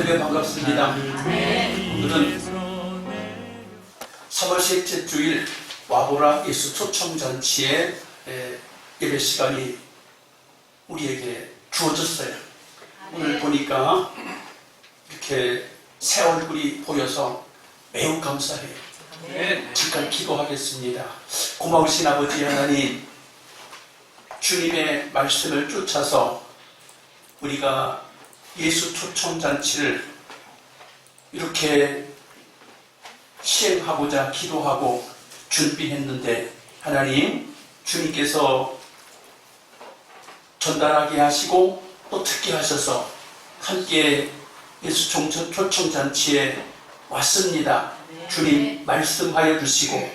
주님께 반갑습니다. 오늘은 3월 셋째 주일 와보라 예수 초청잔치의 예배 시간이 우리에게 주어졌어요. 오늘 보니까 이렇게 새 얼굴이 보여서 매우 감사해요. 잠깐 기도하겠습니다. 고마우신 아버지 하나님, 주님의 말씀을 쫓아서 우리가 예수 초청잔치를 이렇게 시행하고자 기도하고 준비했는데, 하나님, 주님께서 전달하게 하시고 또 듣게 하셔서 함께 예수 초청잔치에 왔습니다. 주님 말씀하여 주시고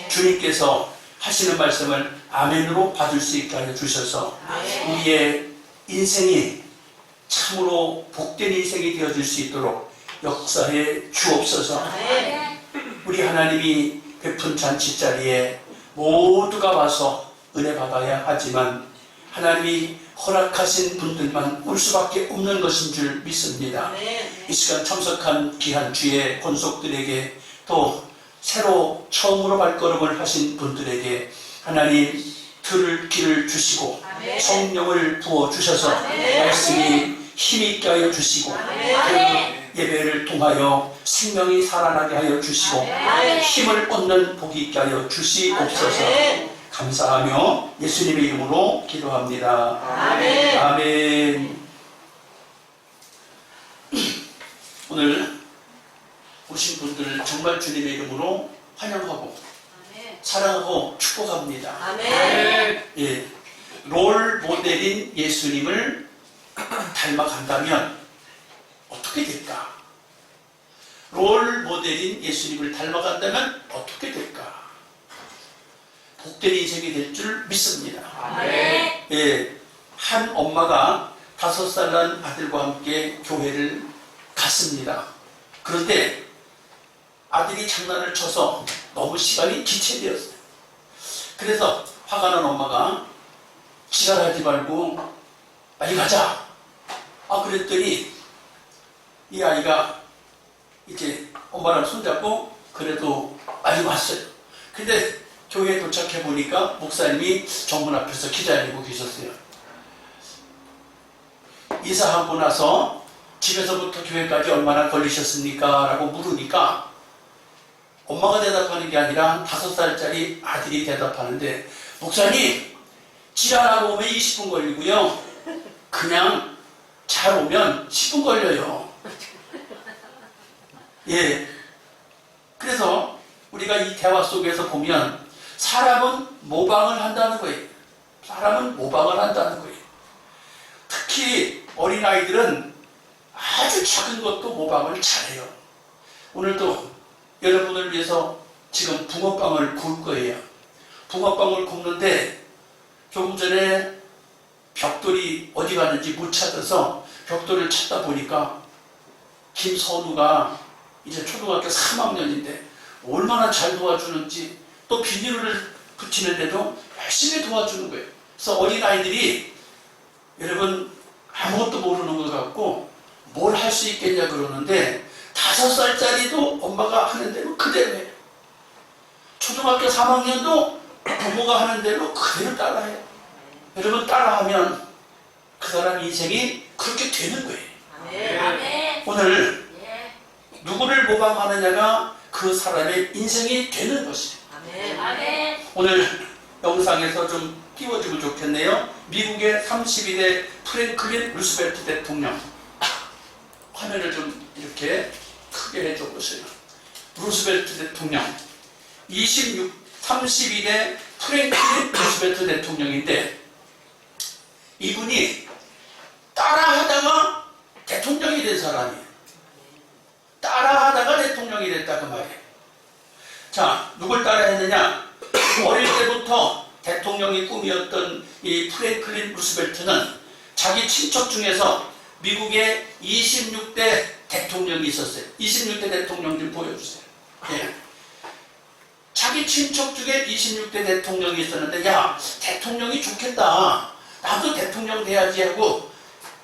주님께서 하시는 말씀을 아멘으로 받을 수 있게 하여 주셔서 우리의 인생이 참으로 복된 인생이 되어질 수 있도록 역사해 주옵소서. 우리 하나님이 베푼 잔치자리에 모두가 와서 은혜 받아야 하지만 하나님이 허락하신 분들만 올 수밖에 없는 것인 줄 믿습니다. 이 시간 참석한 귀한 주의 권속들에게, 또 새로 처음으로 발걸음을 하신 분들에게 하나님 들을 길을 주시고 성령을 부어주셔서 말씀이 힘있게 하여 주시고 그 예배를 통하여 생명이 살아나게 하여 주시고 힘을 얻는 복이 있게 하여 주시옵소서. 감사하며 예수님의 이름으로 기도합니다. 아멘. 아멘. 오늘 오신 분들 정말 주님의 이름으로 환영하고 사랑하고 축복합니다. 아멘. 예, 롤 모델인 예수님을 닮아간다면 어떻게 될까? 롤 모델인 예수님을 닮아간다면 어떻게 될까? 복된 인생이 될 줄 믿습니다. 아멘. 예, 한 엄마가 5살 난 아들과 함께 교회를 갔습니다. 그런데 아들이 장난을 쳐서 너무 시간이 지체되었어요. 그래서 화가 난 엄마가 지랄하지 말고 빨리 가자. 그랬더니 이 아이가 이제 엄마랑 손잡고 그래도 빨리 왔어요. 근데 교회에 도착해 보니까 목사님이 정문 앞에서 기다리고 계셨어요. 인사하고 나서 집에서부터 교회까지 얼마나 걸리셨습니까? 라고 물으니까 엄마가 대답하는 게 아니라 5살짜리 아들이 대답하는데, 목사님, 지랄하고 오면 20분 걸리고요, 그냥 잘 오면 10분 걸려요. 예. 그래서 우리가 이 대화 속에서 보면 사람은 모방을 한다는 거예요. 사람은 모방을 한다는 거예요. 특히 어린아이들은 아주 작은 것도 모방을 잘해요. 오늘도 여러분을 위해서 지금 붕어빵을 구울 거예요. 붕어빵을 굽는데 조금 전에 벽돌이 어디 갔는지 못 찾아서 벽돌을 찾다 보니까 김선우가 이제 초등학교 3학년인데 얼마나 잘 도와주는지, 또 비닐을 붙이는데도 열심히 도와주는 거예요. 그래서 어린아이들이 여러분 아무것도 모르는 것 같고 뭘 할 수 있겠냐 그러는데 5살짜리도 엄마가 하는 대로 그대로 해요. 초등학교 3학년도 부모가 하는 대로 그대로 따라해요. 여러분 따라하면 그 사람 인생이 그렇게 되는 거예요. 아멘. 오늘 누구를 모방하느냐가 그 사람의 인생이 되는 것이에요. 아멘. 오늘 영상에서 좀 띄워주면 좋겠네요. 미국의 32대 프랭클린 루스벨트 대통령, 화면을 좀 이렇게 크게 해줘보세요. 루스벨트 대통령 32대 프랭클린 루스벨트 대통령인데, 이분이 따라하다가 대통령이 된 사람이에요. 따라하다가 대통령이 됐다 그 말이에요. 자, 누굴 따라했느냐? 어릴 때부터 대통령이 꿈이었던 이 프랭클린 루스벨트는 자기 친척 중에서 미국의 26대 대통령이 있었어요. 26대 대통령 좀 보여주세요. 예. 자기 친척 중에 26대 대통령이 있었는데, 야, 대통령이 좋겠다, 나도 대통령 돼야지 하고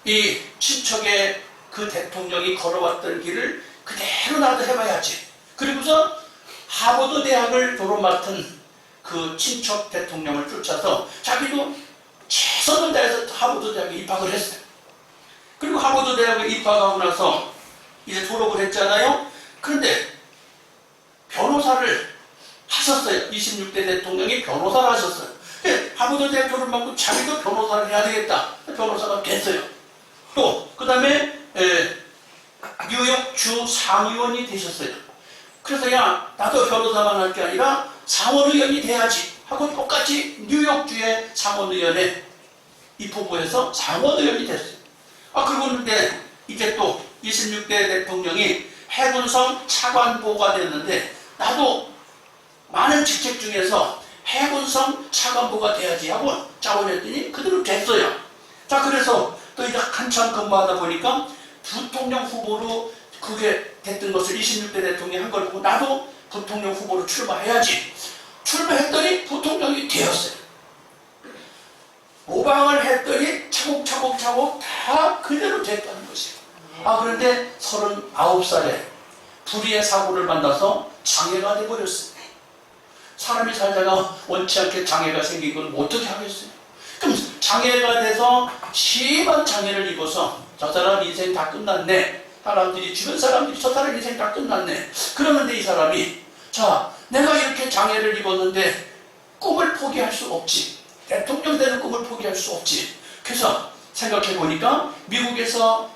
이 친척의 그 대통령이 걸어왔던 길을 그대로 나도 해봐야지. 그리고서 하버드 대학을 도로 맡은 그 친척 대통령을 쫓아서 자기도 최선을 다해서 하버드 대학에 입학을 했어요. 그리고 하버드 대학에 입학하고 나서 이제 졸업을 했잖아요. 그런데 변호사를 하셨어요. 26대 대통령이 변호사를 하셨어요. 하버드 대학 졸업 받고 자기도 변호사를 해야 되겠다. 변호사가 됐어요. 또 그 다음에 뉴욕 주 상의원이 되셨어요. 그래서 야 나도 변호사만 할 게 아니라 상원의원이 돼야지 하고 똑같이 뉴욕주의 상원의원에 입후보해서 상원의원이 됐어요. 그러는데 이제 또 26대 대통령이 해군성 차관보가 됐는데 나도 많은 직책 중에서 해군성 차관보가 돼야지 하고 자원했더니 그대로 됐어요. 자, 그래서 또 이제 한참 근무하다 보니까 부통령 후보로 그게 됐던 것을 26대 대통령이 한 걸 보고 나도 부통령 후보로 출마해야지. 출마했더니 부통령이 되었어요. 모방을 했더니 차곡차곡 다 그대로 됐다는 것이에요. 그런데 39살에 불의의 사고를 만나서 장애가 돼버렸어요. 사람이 살다가 원치 않게 장애가 생기고 어떻게 하겠어요? 그럼 장애가 돼서 심한 장애를 입어서 저 사람 인생 다 끝났네. 사람들이 주변 사람들이 저 사람 인생 다 끝났네. 그러는데 이 사람이 자 내가 이렇게 장애를 입었는데 꿈을 포기할 수 없지. 대통령 되는 꿈을 포기할 수 없지. 그래서 생각해 보니까 미국에서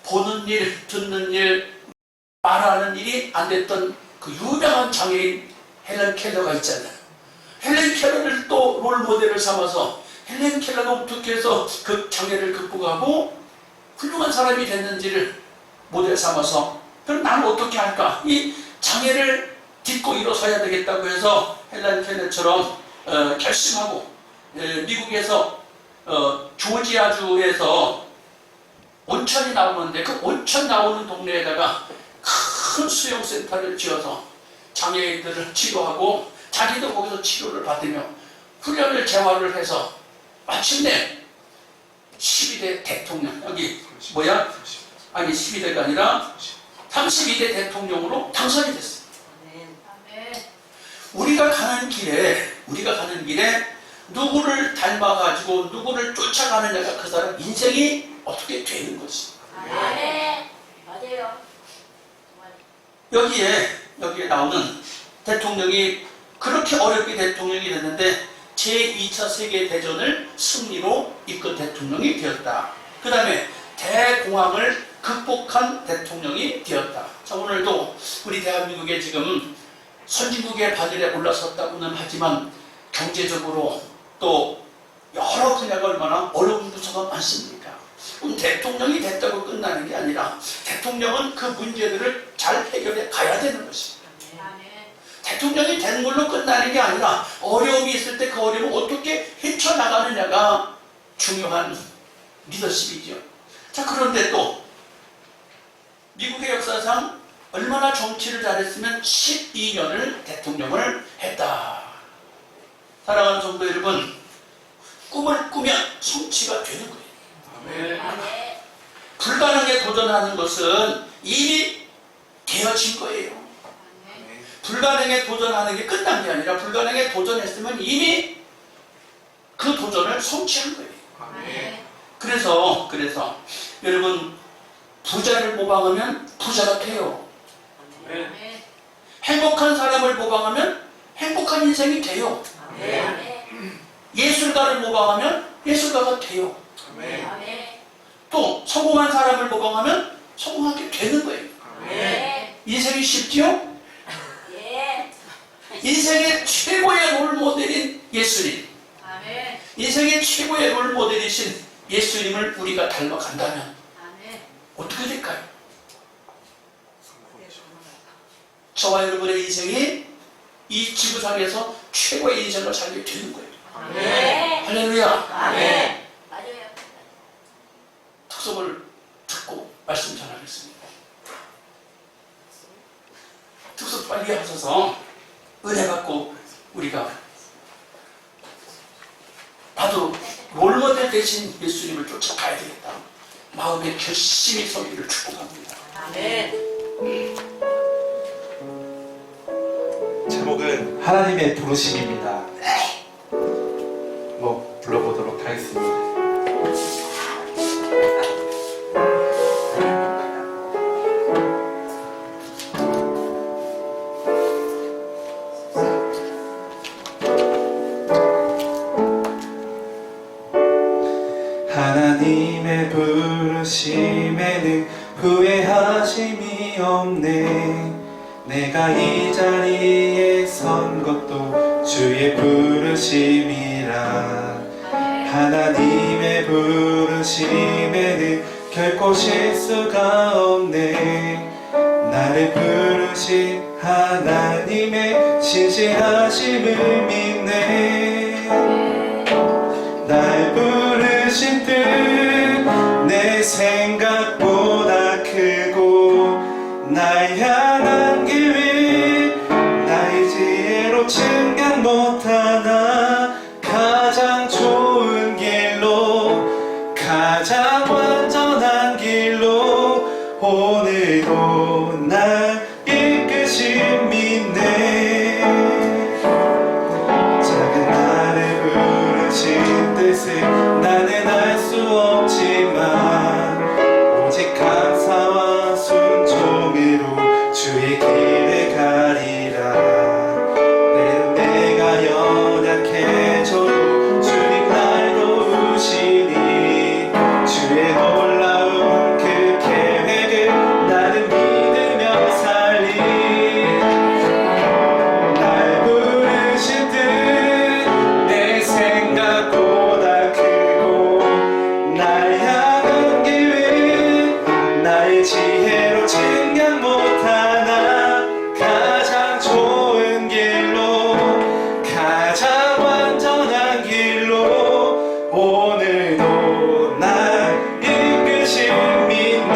보는 일, 듣는 일, 말하는 일이 안 됐던 그 유명한 장애인 헬렌 켈러가 있잖아요. 헬렌 켈러를 또 롤 모델을 삼아서 헬렌 켈러가 어떻게 해서 그 장애를 극복하고 훌륭한 사람이 됐는지를 모델 삼아서 그럼 나는 어떻게 할까? 이 장애를 딛고 일어서야 되겠다고 해서 헬렌 켈러처럼 결심하고 미국에서 조지아주에서 온천이 나오는데 그 온천 나오는 동네에다가 큰 수영센터를 지어서 장애인들을 치료하고 자기도 거기서 치료를 받으며 훈련을 재활을 해서 마침내 12대 대통령 여기 뭐야? 아니 12대가 아니라 32대 대통령으로 당선이 됐어요. 우리가 가는 길에 누구를 닮아가지고 누구를 쫓아가느냐가 그 사람 인생이 어떻게 되는 것이. 맞아요. 여기에 나오는 대통령이 그렇게 어렵게 대통령이 됐는데 제2차 세계대전을 승리로 이끈 대통령이 되었다. 그 다음에 대공황을 극복한 대통령이 되었다. 자, 오늘도 우리 대한민국에 지금 선진국의 바늘에 올라섰다고는 하지만 경제적으로 또 여러 분야가 얼마나 어려운 부서가 많습니까? 그럼 대통령이 됐다고 끝나는 게 아니라 대통령은 그 문제들을 잘 해결해 가야 되는 것입니다. 대통령이 된 걸로 끝나는 게 아니라 어려움이 있을 때 그 어려움을 어떻게 헤쳐나가느냐가 중요한 리더십이죠. 자, 그런데 또 미국의 역사상 얼마나 정치를 잘했으면 12년을 대통령을 했다. 사랑하는 성도 여러분, 꿈을 꾸면 성취가 되는 거예요. 불가능에 도전하는 것은 이미 되어진 거예요. 불가능에 도전하는 게 끝난 게 아니라 불가능에 도전했으면 이미 그 도전을 성취한 거예요. 그래서 여러분 부자를 모방하면 부자가 돼요. 행복한 사람을 모방하면 행복한 인생이 돼요. 예술가를 모방하면 예술가가 돼요. 또 성공한 사람을 모방하면 성공하게 되는 거예요. 인생이 쉽지요? 인생의 최고의 롤모델인 예수님, 인생의 최고의 롤모델이신 예수님을 우리가 닮아간다면 어떻게 될까요? 저와 여러분의 인생이 이 지구상에서 최고의 인생을 살게 되는 거예요. 할렐루야. 특성을 듣고 말씀 전하겠습니다. 특성 빨리 하셔서 은혜 받고 우리가 나도 롤모델 대신 예수님을 쫓아가야 되겠다. 마음에 결심이 서기를 축복합니다. 아멘. 제목은 하나님의 부르심입니다. 불러보도록 하겠습니다. 하나님의 부르심에는 후회하심이 없네. 내가 이 자리에 선 것도 주의 부르심이라. 하나님의 부르심에는 결코 실수가 없네. 나를 부르신 하나님의 신실하심을 믿네. 날 부르신 뜻 내 생각보다 크고, 날 향한 길 나의 지혜로 증명 못하나. 가장 좋은 길로, 가장 완전한 길로 오늘도 날 이끄신 믿네. 작은 나를 부르신 뜻을 나는 알 수 없지만, 오직 감사와 순종으로 주의 길을 가리라. 때론 내가 연약해져도 주님 날 도우시니, 주의 놀라운 그 계획을 나는 믿으며 살리. 날 부르신 뜻 내 생각보다 크고, 날 향한 길 나의 지혜로 증명 못하나. 가장 좋은 길로, 가장 완전한 길로 오늘도 날 이끄신 믿네.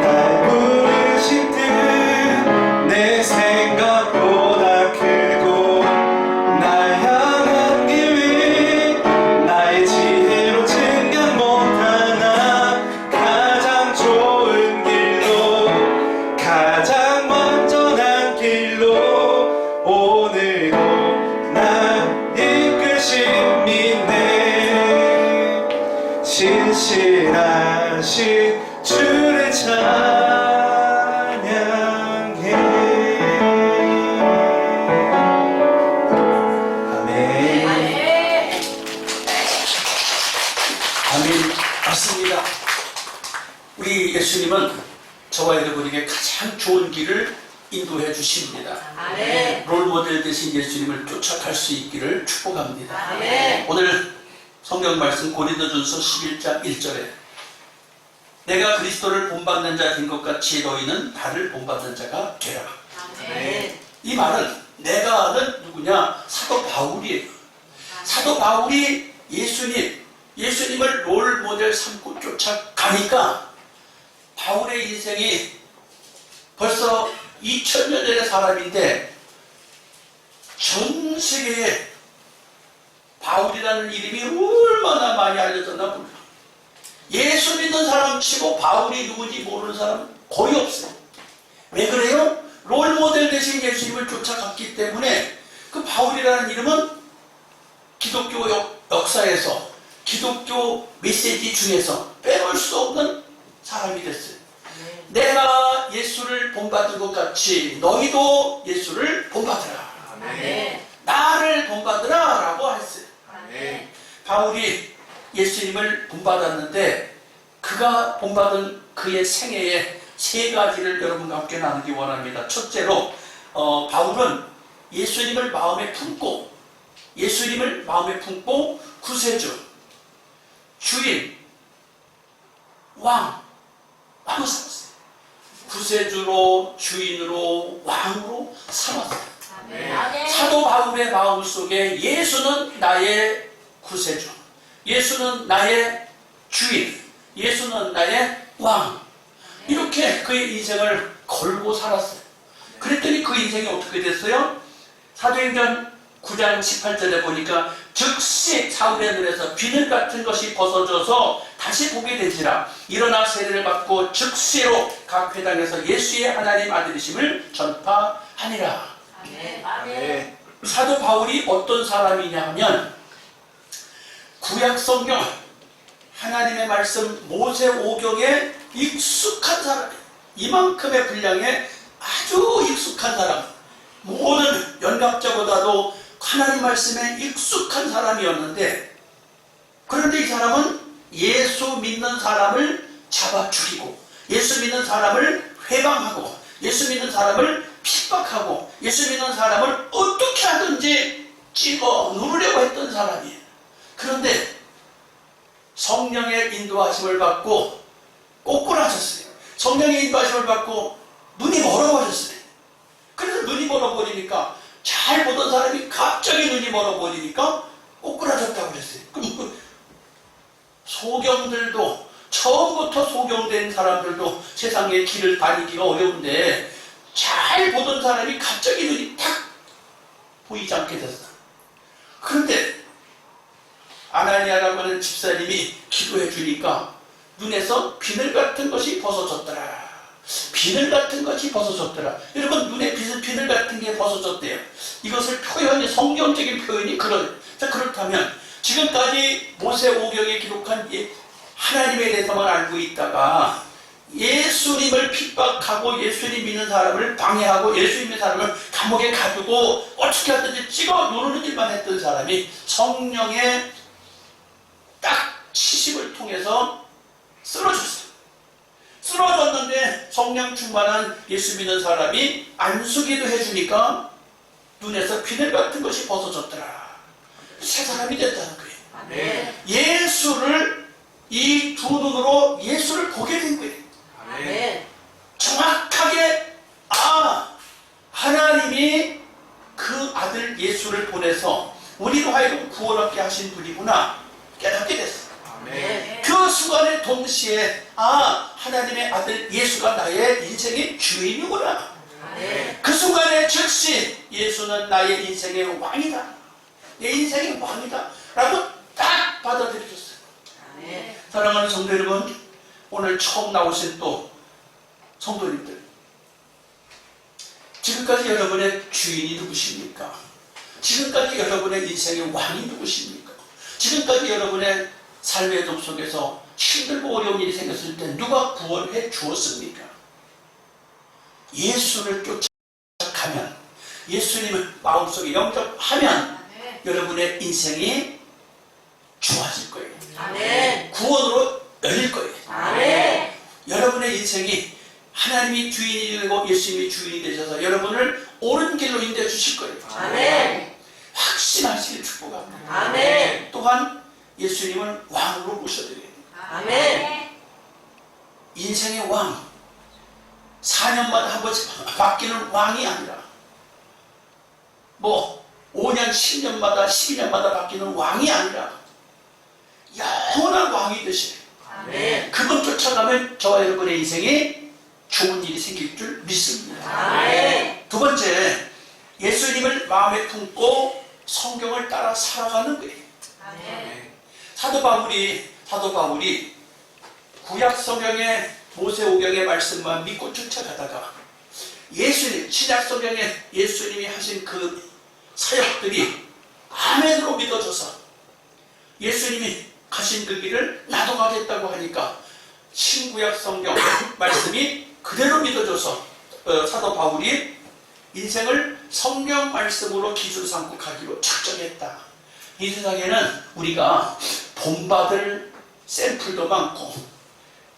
날 부르신 뜻 내 생각보다 크고, 날 향한 길 나의 지혜로 증명 못하나. 가장 좋은 길로, 가장 완전한 길로 오늘도 날 이끄신 믿네. 신실하신 주를 찬양해. 아멘. 아멘. 아멘. 맞습니다. 우리 예수님은 저와 여러분에게 가장 좋은 길을 인도해 주십니다. 아멘. 롤모델 되신 예수님을 쫓아갈 수 있기를 축복합니다. 아멘. 오늘 성경 말씀 고린도전서 11장 1절에 내가 그리스도를 본받는 자 된 것 같이 너희는 나를 본받는 자가 되라. 아멘. 이 말은 내가는 누구냐? 사도 바울이에요. 사도 바울이 예수님을 롤 모델 삼고 쫓아가니까 바울의 인생이 벌써 2000년 전의 사람인데 전 세계에 바울이라는 이름이 얼마나 많이 알려졌나 몰라. 예수 믿는 사람 치고 바울이 누군지 모르는 사람은 거의 없어요. 왜 그래요? 롤모델 대신 예수님을 쫓아갔기 때문에 그 바울이라는 이름은 기독교 역사에서, 기독교 메시지 중에서 빼놓을 수 없는 사람이 됐어요. 내가 예수를 본받은 것 같이 너희도 예수를 본받으라. 아멘. 나를 본받으라 라고 했어요. 아멘. 바울이 예수님을 본받았는데 그가 본받은 그의 생애에 세 가지를 여러분과 함께 나누기 원합니다. 첫째로 바울은 예수님을 마음에 품고 구세주, 주인, 왕으로 살았어요. 구세주로 주인으로 왕으로 삼았어요. 아멘. 사도 바울의 마음속에 예수는 나의 구세주, 예수는 나의 주인, 예수는 나의 왕, 이렇게 그의 인생을 걸고 살았어요. 그랬더니 그 인생이 어떻게 됐어요? 사도행전 9장 18절에 보니까 즉시 사울의 눈에서 비늘 같은 것이 벗어져서 다시 보게 되지라. 일어나 세례를 받고 즉시로 각 회당에서 예수의 하나님 아들이심을 전파하니라. 아멘. 사도 바울이 어떤 사람이냐 하면 구약 성경 하나님의 말씀 모세오경에 익숙한 사람, 이만큼의 분량에 아주 익숙한 사람, 모든 연갑자보다도 하나님 말씀에 익숙한 사람이었는데, 그런데 이 사람은 예수 믿는 사람을 잡아 죽이고, 예수 믿는 사람을 회방하고, 예수 믿는 사람을 핍박하고, 예수 믿는 사람을 어떻게 하든지 찍어 누르려고 했던 사람이에요. 그런데 성령의 인도하심을 받고 꼬꾸라졌어요. 성령의 인도하심을 받고 눈이 멀어버렸어요. 그래서 눈이 멀어버리니까, 잘 보던 사람이 갑자기 눈이 멀어버리니까 꼬꾸라졌다고 그랬어요. 그럼 그 소경들도, 처음부터 소경된 사람들도 세상의 길을 다니기가 어려운데, 잘 보던 사람이 갑자기 눈이 탁 보이지 않게 됐어. 그런데 아나니아라고 하는 집사님이 기도해 주니까 눈에서 비늘 같은 것이 벗어졌더라. 비늘 같은 것이 벗어졌더라. 여러분, 눈에 비늘 같은 게 벗어졌대요. 이것을 표현이, 성경적인 표현이 자, 그렇다면 지금까지 모세오경에 기록한 하나님에 대해서만 알고 있다가 예수님을 핍박하고 예수님 믿는 사람을 방해하고 예수님 믿는 사람을 감옥에 가두고 어떻게 하든지 찍어 누르는 일만 했던 사람이 성령의 딱 치심을 통해서 쓰러졌어요. 쓰러졌는데 성령 충만한 예수 믿는 사람이 안수기도 해주니까 눈에서 비늘 같은 것이 벗어졌더라. 새 사람이 됐다는 거예요. 아멘. 예수를, 이 두 눈으로 예수를 보게 된 거예요. 아멘. 정확하게, 하나님이 그 아들 예수를 보내서 우리로 하여금 구원 얻게 하신 분이구나 깨닫게 됐어요. 아멘. 그 순간에 동시에 하나님의 아들 예수가 나의 인생의 주인이구나. 아멘. 그 순간에 즉시 예수는 나의 인생의 왕이다, 내 인생의 왕이다 라고 딱 받아들여줬어요. 아멘. 사랑하는 성도 여러분, 오늘 처음 나오신 또 성도님들, 지금까지 여러분의 주인이 누구십니까? 지금까지 여러분의 인생의 왕이 누구십니까? 지금까지 여러분의 삶의 동 속에서 힘들고 어려운 일이 생겼을 때 누가 구원해 주었습니까? 예수를 쫓아가면, 예수님을 마음속에 영접하면 여러분의 인생이 좋아질 거예요. 아멘. 구원으로 열릴 거예요. 아멘. 여러분의 인생이 하나님이 주인이 되고 예수님이 주인이 되셔서 여러분을 옳은 길로 인도해 주실 거예요. 아멘. 확신하시길 축복합니다. 아멘. 또한 예수님을 왕으로 모셔드려요. 아멘. 인생의 왕, 4년마다 한 번씩 바뀌는 왕이 아니라 5년, 10년마다, 12년마다 바뀌는 왕이 아니라 영원한 왕이 되시는, 아멘. 그분 쫓아가면 저와 여러분의 인생에 좋은 일이 생길 줄 믿습니다. 아멘. 두 번째, 예수님을 마음에 품고 성경을 따라 살아가는 거예요. 아멘. 사도 바울이 구약 성경의 모세오경의 말씀만 믿고 쫓아가다가 예수님, 신약 성경에 예수님이 하신 그 사역들이 아멘으로 믿어져서 예수님이 가신 그 길을 나도 가겠다고 하니까 신구약 성경 말씀이 그대로 믿어져서 사도 바울이 인생을 성경 말씀으로 기준 삼고 가기로 작정했다. 이 세상에는 우리가 본받을 샘플도 많고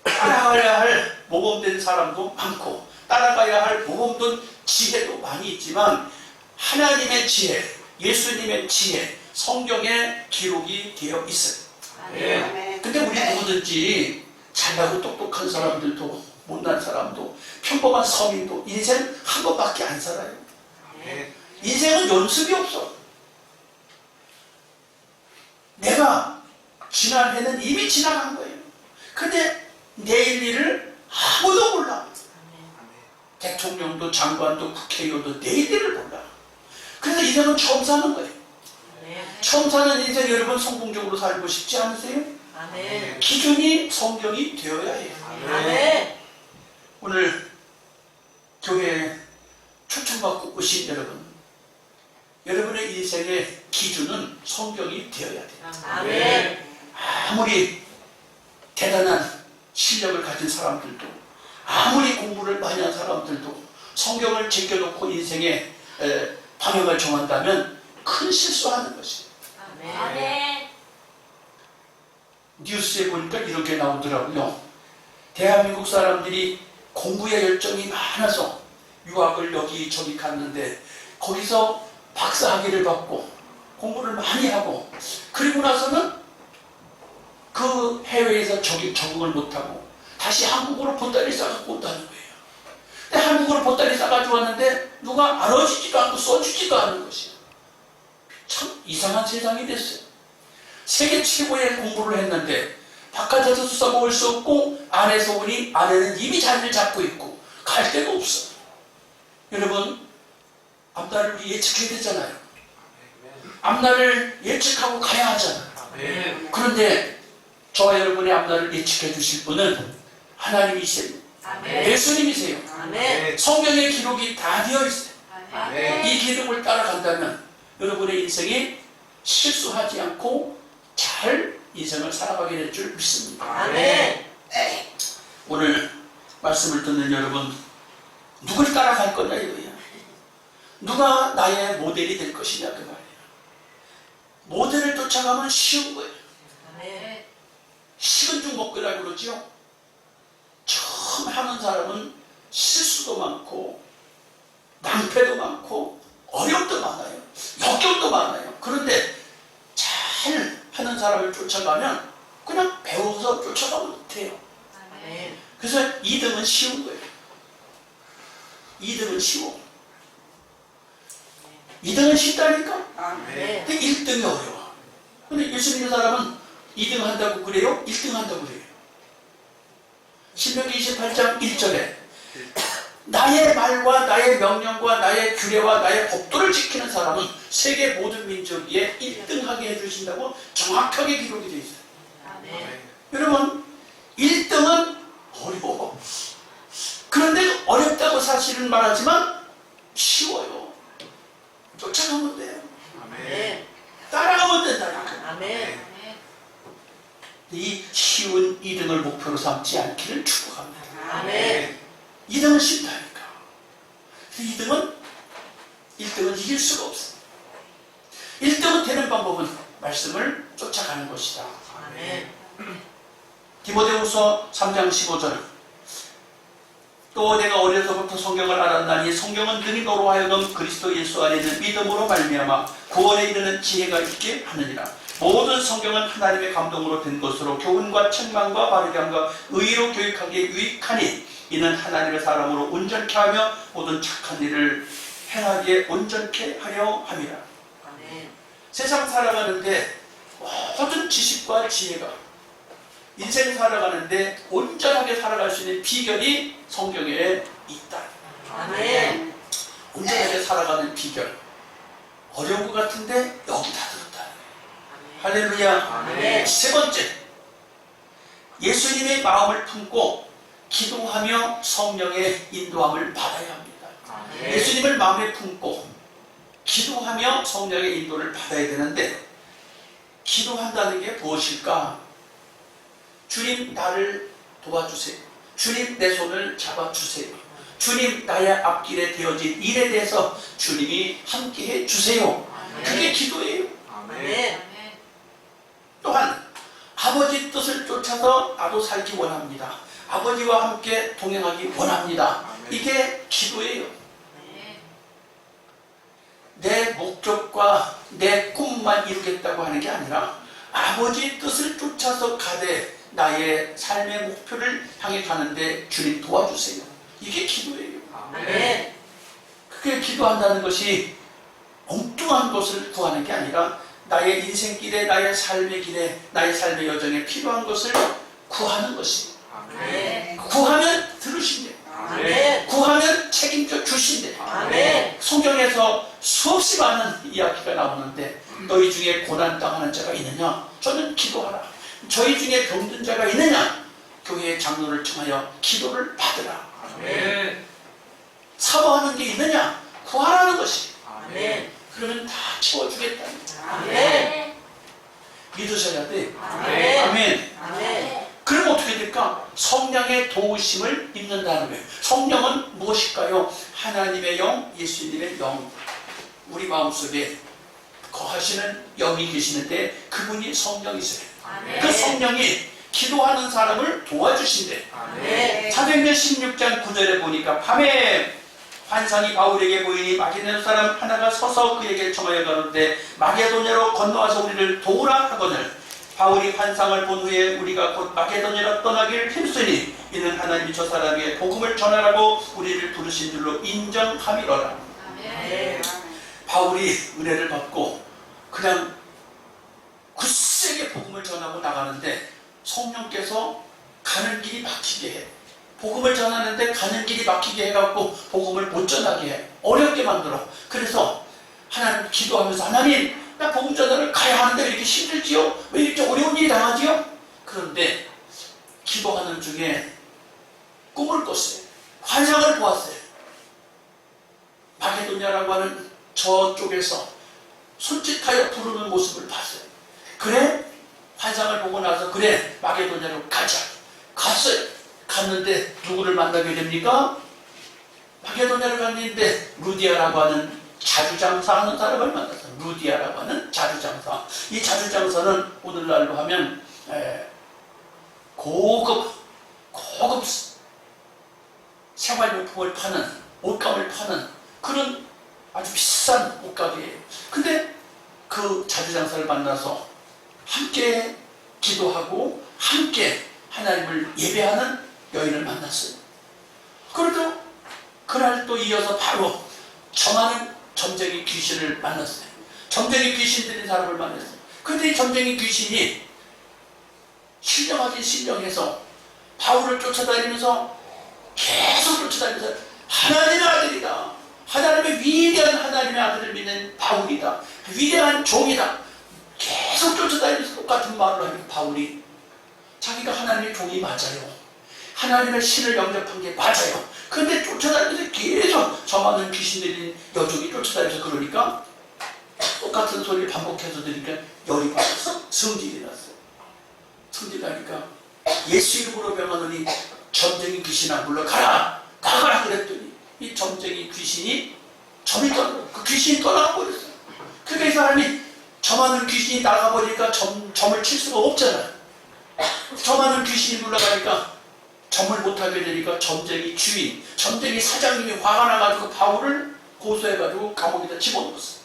따라가야 할 모범된 사람도 많고 따라가야 할 모범된 지혜도 많이 있지만 하나님의 지혜, 예수님의 지혜, 성경에 기록이 되어 있어요. 아멘. 근데 우리 누구든지 잘나고 똑똑한 사람들도 못난 사람도 평범한 서민도 인생 한 번밖에 안 살아요. 아멘. 인생은 연습이 없어. 내가 지난 해는 이미 지나간 거예요. 근데 내일 일을 아무도 몰라. 대통령도 장관도 국회의원도 내일 일을 몰라. 그래서 인생은 처음 사는 거예요. 처음 사는 인생 여러분 성공적으로 살고 싶지 않으세요? 아멘. 기준이 성경이 되어야 해요. 아멘. 오늘 교회에 초청받고 오신 여러분의 인생의 기준은 성경이 되어야 돼요. 아멘. 아무리 대단한 실력을 가진 사람들도, 아무리 공부를 많이 한 사람들도 성경을 제껴놓고 인생의 방향을 정한다면 큰 실수하는 것이에요. 아멘. 뉴스에 보니까 이렇게 나오더라고요. 대한민국 사람들이 공부에 열정이 많아서 유학을 여기저기 갔는데 거기서 박사학위를 받고 공부를 많이 하고 그리고 나서는 그 해외에서 적응을 못하고 다시 한국으로 보따리 싸갖고 온다는 거예요. 근데 한국으로 보따리 싸가지고 왔는데 누가 알아주지도 않고 써주지도 않는 것이에요. 참 이상한 세상이 됐어요. 세계 최고의 공부를 했는데 바깥에서 수사 먹을 수 없고 안에서 오니 안에는 이미 자리를 잡고 있고 갈 데가 없어. 여러분 앞날을 예측해야 되잖아요. 앞날을 예측하고 가야 하잖아요. 아멘. 그런데 저와 여러분의 앞날을 예측해 주실 분은 하나님이세요. 아멘. 예수님이세요. 아멘. 성경의 기록이 다 되어 있어요. 아멘. 이 기록을 따라간다면 여러분의 인생이 실수하지 않고 잘 인생을 살아가게 될 줄 믿습니다. 아멘. 오늘 말씀을 듣는 여러분, 누굴 따라갈 거냐 이거예요. 누가 나의 모델이 될 것이냐 그 말이에요. 모델을 쫓아가면 쉬운 거예요. 아멘. 식은 죽 먹기라고 그러죠. 처음 하는 사람은 실수도 많고 낭패도 많고 어려움도 많아요. 역경도 많아요. 그런데 잘 하는 사람을 쫓아가면 그냥 배워서 쫓아가면 돼요. 아멘. 그래서 2등은 쉬운 거예요. 2등은 쉬워. 2등은 쉽다니까? 아멘. 근데 1등이 어려워. 근데 예수 믿는 사람은 2등 한다고 그래요? 1등 한다고 그래요. 신명기 28장 1절에 나의 말과 나의 명령과 나의 규례와 나의 법도를 지키는 사람은 세계 모든 민족 위에 1등하게 해주신다고 정확하게 기록이 되어 있어요. 아멘. 여러분 1등은 어려워. 그런데 어렵다고 사실은 말하지만 쉬워요. 쫓아가면 돼요. 아멘. 따라가면 된다니까. 아멘. 이 쉬운 2등을 목표로 삼지 않기를 축복합니다. 아멘. 2등은 쉽다니까. 1등은 이길 수가 없어. 1등은 되는 방법은 말씀을 쫓아가는 것이다. 아멘. 디모데후서 3장 15절. 또 내가 어려서부터 성경을 알았나니 성경은 능히 너로 하여금 그리스도 예수 안에 있는 믿음으로 말미암아 구원에 이르는 지혜가 있게 하느니라. 모든 성경은 하나님의 감동으로 된 것으로 교훈과 책망과 바르게 함과 의로 교육하기에 유익하니 이는 하나님의 사람으로 온전케 하며 모든 착한 일을 행하기에 온전케 하려 함이라. 아멘. 세상 살아가는데 모든 지식과 지혜가 인생 살아가는데 온전하게 살아갈 수 있는 비결이 성경에 있다. 아멘. 온전하게 살아가는 비결. 어려운 것 같은데 여기 다 들었다. 할렐루야. 아멘. 세 번째, 예수님의 마음을 품고 기도하며 성령의 인도함을 받아야 합니다. 아멘. 예수님을 마음에 품고 기도하며 성령의 인도를 받아야 되는데 기도한다는 게 무엇일까? 주님 나를 도와주세요. 주님 내 손을 잡아주세요. 주님 나의 앞길에 되어진 일에 대해서 주님이 함께해 주세요. 그게 기도예요. 아멘. 또한 아버지 뜻을 쫓아서 나도 살기 원합니다. 아버지와 함께 동행하기 원합니다. 이게 기도예요. 내 목적과 내 꿈만 이루겠다고 하는 게 아니라 아버지의 뜻을 쫓아서 가되 나의 삶의 목표를 향해 가는데 주님 도와주세요. 이게 기도예요. 아멘. 그게 기도한다는 것이 엉뚱한 것을 구하는 게 아니라 나의 인생길에, 나의 삶의 길에, 나의 삶의 여정에 필요한 것을 구하는 것이. 아멘. 구하면 들으신대. 아멘. 구하면 책임져 주신대. 아멘. 성경에서 수없이 많은 이야기가 나오는데 너희 중에 고난 당하는 자가 있느냐? 저는 기도하라. 저희 중에 병든 자가 있느냐? 교회의 장로를 청하여 기도를 받으라. 아멘. 사모하는 게 있느냐? 구하라는 것이. 아멘. 그러면 다 채워주겠다. 아멘. 믿으셔야 돼. 아멘. 아멘. 아멘. 그럼 어떻게 될까? 성령의 도우심을 입는다는 거예요. 성령은 무엇일까요? 하나님의 영, 예수님의 영. 우리 마음속에 거하시는 영이 계시는데 그분이 성령이세요. 그 성령이 기도하는 사람을 도와주신대. 아멘. 사도행전 16장 9절에 보니까 밤에 환상이 바울에게 보이니 마게도냐 사람 하나가 서서 그에게 청하여 가는데 마게도냐로 건너와서 우리를 도우라 하거늘 바울이 환상을 본 후에 우리가 곧 마게도냐로 떠나길 힘쓰니 이는 하나님이 저 사람에게 복음을 전하라고 우리를 부르신 줄로 인정함이로라. 아멘. 바울이 은혜를 받고 그냥 굳세게 복음을 전하고 나가는데 성령께서 가는 길이 막히게 해. 복음을 전하는데 가는 길이 막히게 해갖고 복음을 못 전하게 해. 어렵게 만들어. 그래서 하나님 기도하면서 하나님 나 복음 전하러 가야 하는데 왜 이렇게 힘들지요? 왜 이렇게 어려운 일이 당하지요? 그런데 기도하는 중에 꿈을 꿨어요. 환상을 보았어요. 마게도냐라고 하는 저쪽에서 손짓하여 부르는 모습을 봤어요. 그래? 환상을 보고 나서 그래 마게도냐로 가자. 갔어요. 갔는데 누구를 만나게 됩니까? 마게도냐를 갔는데 루디아라고 하는 자주장사하는 사람을 만났어요. 루디아라고 하는 자주장사. 이 자주장사는 오늘날로 하면 고급 생활용품을 파는, 옷감을 파는 그런 아주 비싼 옷가게예요. 근데 그 자주장사를 만나서 함께 기도하고 함께 하나님을 예배하는 여인을 만났어요. 그래도 그날 또 이어서 바로 점하는 점쟁이 귀신을 만났어요. 점쟁이 귀신 들린 사람을 만났어요. 근데 이 점쟁이 귀신이 신령하긴 신령해서 바울을 쫓아다니면서 계속 쫓아다니면서 하나님의 아들이다. 하나님의 위대한 하나님의 아들을 믿는 바울이다. 위대한 종이다. 계속 쫓아다니면서 똑같은 말을 하는 바울이 자기가 하나님의 종이 맞아요. 하나님의 신을 영접한 게 맞아요. 그런데 쫓아다니면서 계속 점하는 귀신 들린 여종이 쫓아다니면서 그러니까 똑같은 소리를 반복해서 들으니까 열이 받아서 성질이 났어요. 성질 나니까 예수 이름으로 명하노니 점쟁이 귀신아 물러가라. 나가라 그랬더니 이 점쟁이 귀신이 그 귀신이 떠나버렸어요. 그러니까 이 사람이 점하는 귀신이 나가버리니까 점을 칠 수가 없잖아요. 점하는 귀신이 물러가니까 점을 못하게 되니까 점쟁이 주인, 점쟁이 사장님이 화가 나가지고 바울을 고소해가지고 감옥에다 집어넣었어요.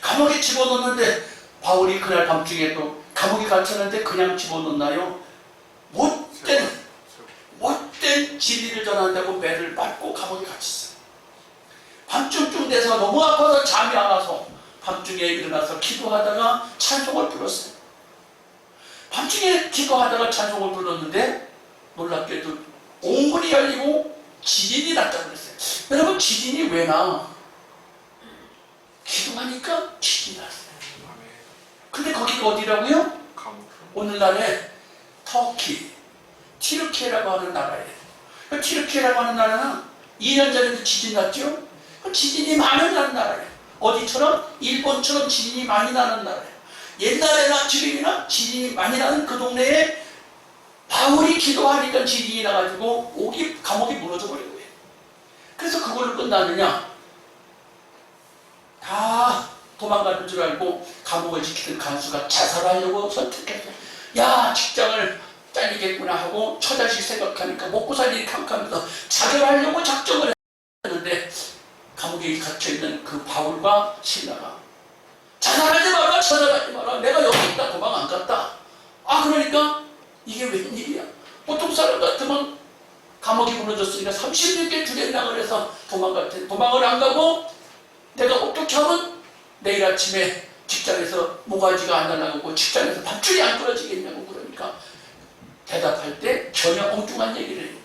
감옥에 집어넣는데 바울이 그날 밤중에 또 감옥에 갇혔는데 그냥 집어넣나요? 못된 진리를 전한다고 매를 맞고 감옥에 갇혔어요. 밤중쯤 돼서 너무 아파서 잠이 안 와서 밤중에 일어나서 기도하다가 찬송을 불렀어요. 밤중에 기도하다가 찬송을 불렀는데 놀랍게도 옹문이 열리고 지진이 났다고 그랬어요. 여러분 지진이 왜 나? 기도하니까 지진이 났어요. 근데 거기가 어디라고요? 오늘날에 터키, 튀르키예라고 하는 나라예요. 그 튀르키예라고 하는 나라는 2년 전에도 지진 났죠? 그 지진이 많이 나는 나라예요. 어디처럼? 일본처럼 지진이 많이 나는 나라예요. 옛날에나 지금이나 지진이 많이 나는 그 동네에 바울이 기도하니까 지진이 나가지고 감옥이 무너져 버린 거예요. 그래서 그걸로 끝나느냐? 다 도망가는 줄 알고 감옥을 지키던 간수가 자살하려고 선택했어요. 야, 직장을 잘리겠구나 하고 처자식 생각하니까 먹고 살 일이 캄캄해서 자결하려고 작정을 했는데 감옥에 갇혀있는 그 바울과 신라가 자살하지 마라, 처절하지 마라. 내가 여기 있다 도망 안 갔다. 그러니까 이게 웬일이야? 보통 사람 같으면 감옥이 무너졌으니까 36개 주된당을 해서 도망을 안 가고 내가 어떻게 하면 내일 아침에 직장에서 모가지가 안 날아가고 직장에서 밧줄이 안 끊어지겠냐고. 그러니까 대답할 때 전혀 엉뚱한 얘기를 해요.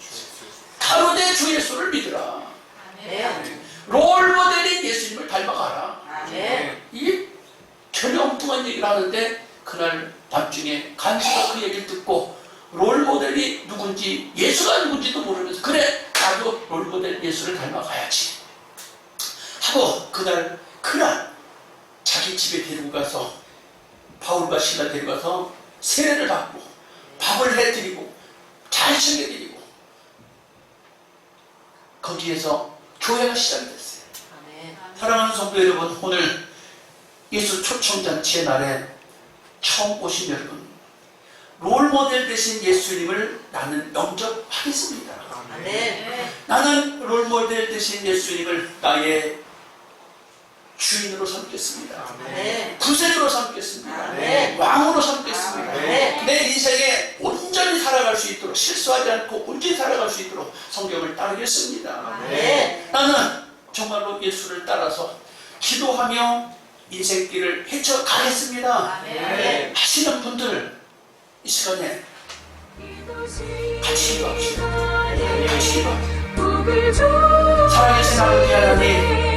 가로되 주 예수를 믿으라. 아멘. 롤모델인 예수님을 닮아가라. 아멘. 이 전혀 엉뚱한 얘기를 하는데 그날 밤중에 간수가 그 얘기를 듣고 롤모델이 누군지 예수가 누군지도 모르면서 그래 나도 롤모델 예수를 닮아가야지 하고 그날 자기 집에 데리고 가서 바울과 실라 데리고 가서 세례를 받고 밥을 해드리고 잘 챙겨드리고 거기에서 교회가 시작이 됐어요. 아멘. 사랑하는 성도 여러분, 오늘 예수 초청잔치의 날에 처음 오신 여러분, 롤모델 되신 예수님을 나는 영접하겠습니다. 아멘. 나는 롤모델 되신 예수님을 나의 주인으로 삼겠습니다. 아멘. 구세주로 삼겠습니다. 아멘. 왕으로 삼겠습니다. 아멘. 내 인생에 온전히 살아갈 수 있도록, 실수하지 않고 온전히 살아갈 수 있도록 성경을 따르겠습니다. 아멘. 나는 정말로 예수를 따라서 기도하며 인생길을 헤쳐가겠습니다. 아멘. 하시는 분들 이 시간에 같이 기도합시다. 같이 기도합시다. 사랑하신 아버지 하나님,